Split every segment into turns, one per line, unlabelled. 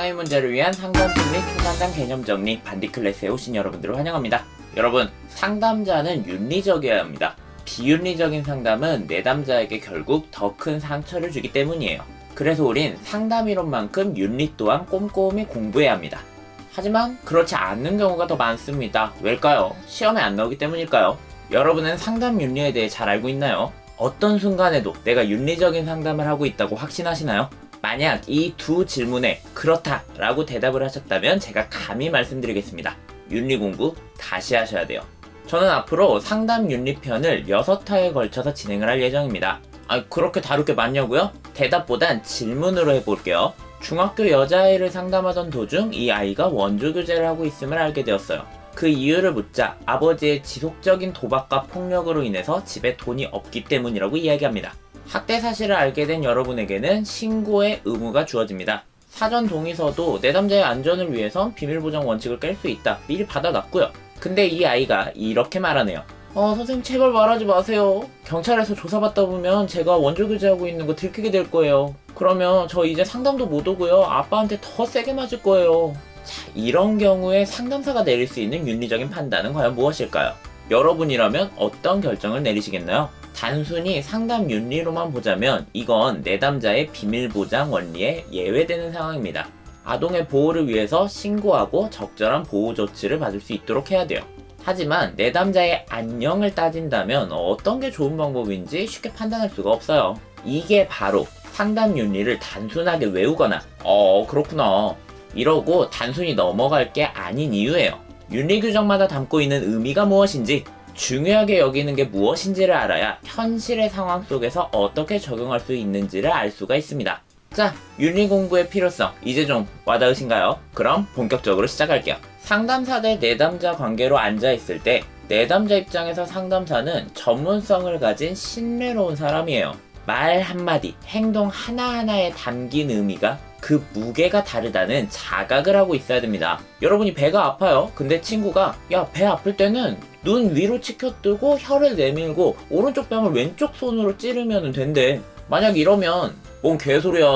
상담의 문제를 위한 상담심리 초상담 개념 정리 반디클래스에 오신 여러분들을 환영합니다. 여러분, 상담자는 윤리적이어야 합니다. 비윤리적인 상담은 내담자에게 결국 더 큰 상처를 주기 때문이에요. 그래서 우린 상담 이론만큼 윤리 또한 꼼꼼히 공부해야 합니다. 하지만 그렇지 않는 경우가 더 많습니다. 왜일까요? 시험에 안 나오기 때문일까요? 여러분은 상담 윤리에 대해 잘 알고 있나요? 어떤 순간에도 내가 윤리적인 상담을 하고 있다고 확신하시나요? 만약 이 두 질문에 그렇다 라고 대답을 하셨다면 제가 감히 말씀드리겠습니다. 윤리 공부 다시 하셔야 돼요. 저는 앞으로 상담 윤리 편을 6화에 걸쳐서 진행을 할 예정입니다. 그렇게 다룰 게 많냐고요? 대답보단 질문으로 해볼게요. 중학교 여자아이를 상담하던 도중 이 아이가 원조교제를 하고 있음을 알게 되었어요. 그 이유를 묻자 아버지의 지속적인 도박과 폭력으로 인해서 집에 돈이 없기 때문이라고 이야기합니다. 학대 사실을 알게 된 여러분에게는 신고의 의무가 주어집니다. 사전 동의서도 내담자의 안전을 위해선 비밀보장 원칙을 깰 수 있다. 미리 받아놨고요. 근데 이 아이가 이렇게 말하네요. 선생님 제발 말하지 마세요. 경찰에서 조사받다 보면 제가 원조교제하고 있는 거 들키게 될 거예요. 그러면 저 이제 상담도 못 오고요. 아빠한테 더 세게 맞을 거예요. 자, 이런 경우에 상담사가 내릴 수 있는 윤리적인 판단은 과연 무엇일까요? 여러분이라면 어떤 결정을 내리시겠나요? 단순히 상담 윤리로만 보자면 이건 내담자의 비밀보장 원리에 예외되는 상황입니다. 아동의 보호를 위해서 신고하고 적절한 보호 조치를 받을 수 있도록 해야 돼요. 하지만 내담자의 안녕을 따진다면 어떤 게 좋은 방법인지 쉽게 판단할 수가 없어요. 이게 바로 상담 윤리를 단순하게 외우거나 그렇구나 이러고 단순히 넘어갈 게 아닌 이유예요. 윤리 규정마다 담고 있는 의미가 무엇인지, 중요하게 여기는 게 무엇인지를 알아야 현실의 상황 속에서 어떻게 적용할 수 있는지를 알 수가 있습니다. 자, 윤리 공부의 필요성 이제 좀 와닿으신가요? 그럼 본격적으로 시작할게요. 상담사 대 내담자 관계로 앉아있을 때 내담자 입장에서 상담사는 전문성을 가진 신뢰로운 사람이에요. 말 한마디, 행동 하나하나에 담긴 의미가 그 무게가 다르다는 자각을 하고 있어야 됩니다. 여러분이 배가 아파요. 근데 친구가 야, 배 아플 때는 눈 위로 치켜뜨고 혀를 내밀고 오른쪽 뺨을 왼쪽 손으로 찌르면 된대. 만약 이러면 뭔 개소리야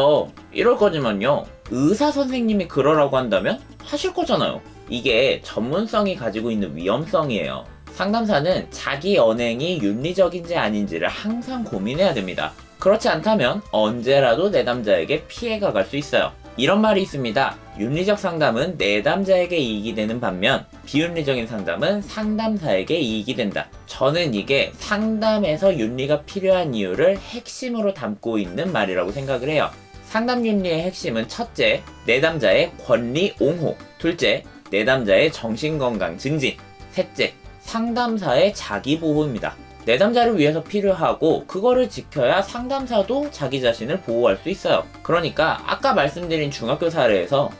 이럴 거지만요, 의사 선생님이 그러라고 한다면 하실 거잖아요. 이게 전문성이 가지고 있는 위험성이에요. 상담사는 자기 언행이 윤리적인지 아닌지를 항상 고민해야 됩니다. 그렇지 않다면 언제라도 내담자에게 피해가 갈 수 있어요. 이런 말이 있습니다. 윤리적 상담은 내담자에게 이익이 되는 반면 비윤리적인 상담은 상담사에게 이익이 된다. 저는 이게 상담에서 윤리가 필요한 이유를 핵심으로 담고 있는 말이라고 생각을 해요. 상담 윤리의 핵심은 첫째, 내담자의 권리 옹호. 둘째, 내담자의 정신건강 증진. 셋째, 상담사의 자기보호입니다. 내담자를 위해서 필요하고 그거를 지켜야 상담사도 자기 자신을 보호할 수 있어요. 그러니까 아까 말씀드린 중학교 사례에서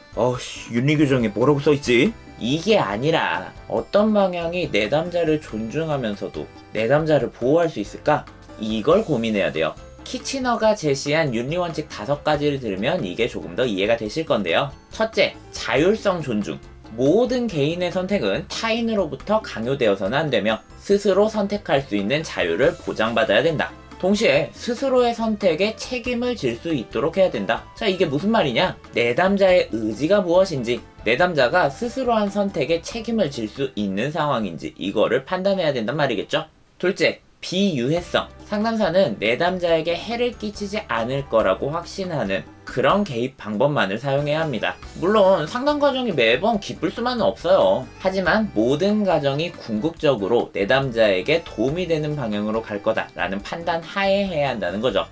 윤리 규정에 뭐라고 써있지? 이게 아니라 어떤 방향이 내담자를 존중하면서도 내담자를 보호할 수 있을까? 이걸 고민해야 돼요. 키치너가 제시한 윤리원칙 5가지를 들으면 이게 조금 더 이해가 되실 건데요. 첫째, 자율성 존중. 모든 개인의 선택은 타인으로부터 강요되어서는 안 되며 스스로 선택할 수 있는 자유를 보장받아야 된다. 동시에 스스로의 선택에 책임을 질 수 있도록 해야 된다. 자, 이게 무슨 말이냐? 내담자의 의지가 무엇인지, 내담자가 스스로 한 선택에 책임을 질 수 있는 상황인지 이거를 판단해야 된단 말이겠죠? 둘째, 비유해성. 상담사는 내담자에게 해를 끼치지 않을 거라고 확신하는 그런 개입 방법만을 사용해야 합니다. 물론 상담 과정이 매번 기쁠 수만은 없어요. 하지만 모든 과정이 궁극적으로 내담자에게 도움이 되는 방향으로 갈 거다라는 판단 하에 해야 한다는 거죠.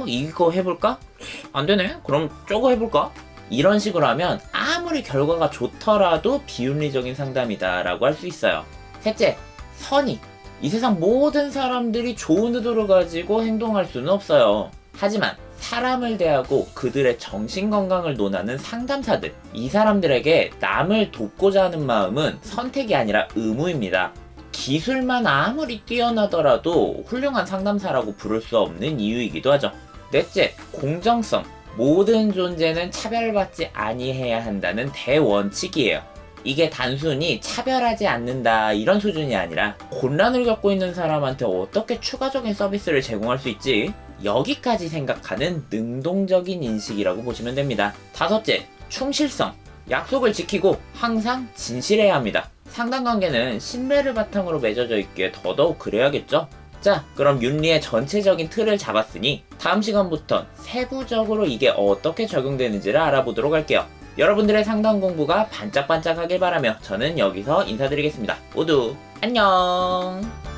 이거 해볼까? 안 되네? 그럼 저거 해볼까? 이런 식으로 하면 아무리 결과가 좋더라도 비윤리적인 상담이다 라고 할 수 있어요. 셋째, 선의. 이 세상 모든 사람들이 좋은 의도를 가지고 행동할 수는 없어요. 하지만 사람을 대하고 그들의 정신건강을 논하는 상담사들, 이 사람들에게 남을 돕고자 하는 마음은 선택이 아니라 의무입니다. 기술만 아무리 뛰어나더라도 훌륭한 상담사라고 부를 수 없는 이유이기도 하죠. 넷째, 공정성. 모든 존재는 차별받지 아니해야 한다는 대원칙이에요. 이게 단순히 차별하지 않는다 이런 수준이 아니라 곤란을 겪고 있는 사람한테 어떻게 추가적인 서비스를 제공할 수 있지? 여기까지 생각하는 능동적인 인식이라고 보시면 됩니다. 다섯째, 충실성. 약속을 지키고 항상 진실해야 합니다. 상담관계는 신뢰를 바탕으로 맺어져 있기에 더더욱 그래야겠죠? 자, 그럼 윤리의 전체적인 틀을 잡았으니 다음 시간부턴 세부적으로 이게 어떻게 적용되는지를 알아보도록 할게요. 여러분들의 상담 공부가 반짝반짝하길 바라며 저는 여기서 인사드리겠습니다. 모두 안녕!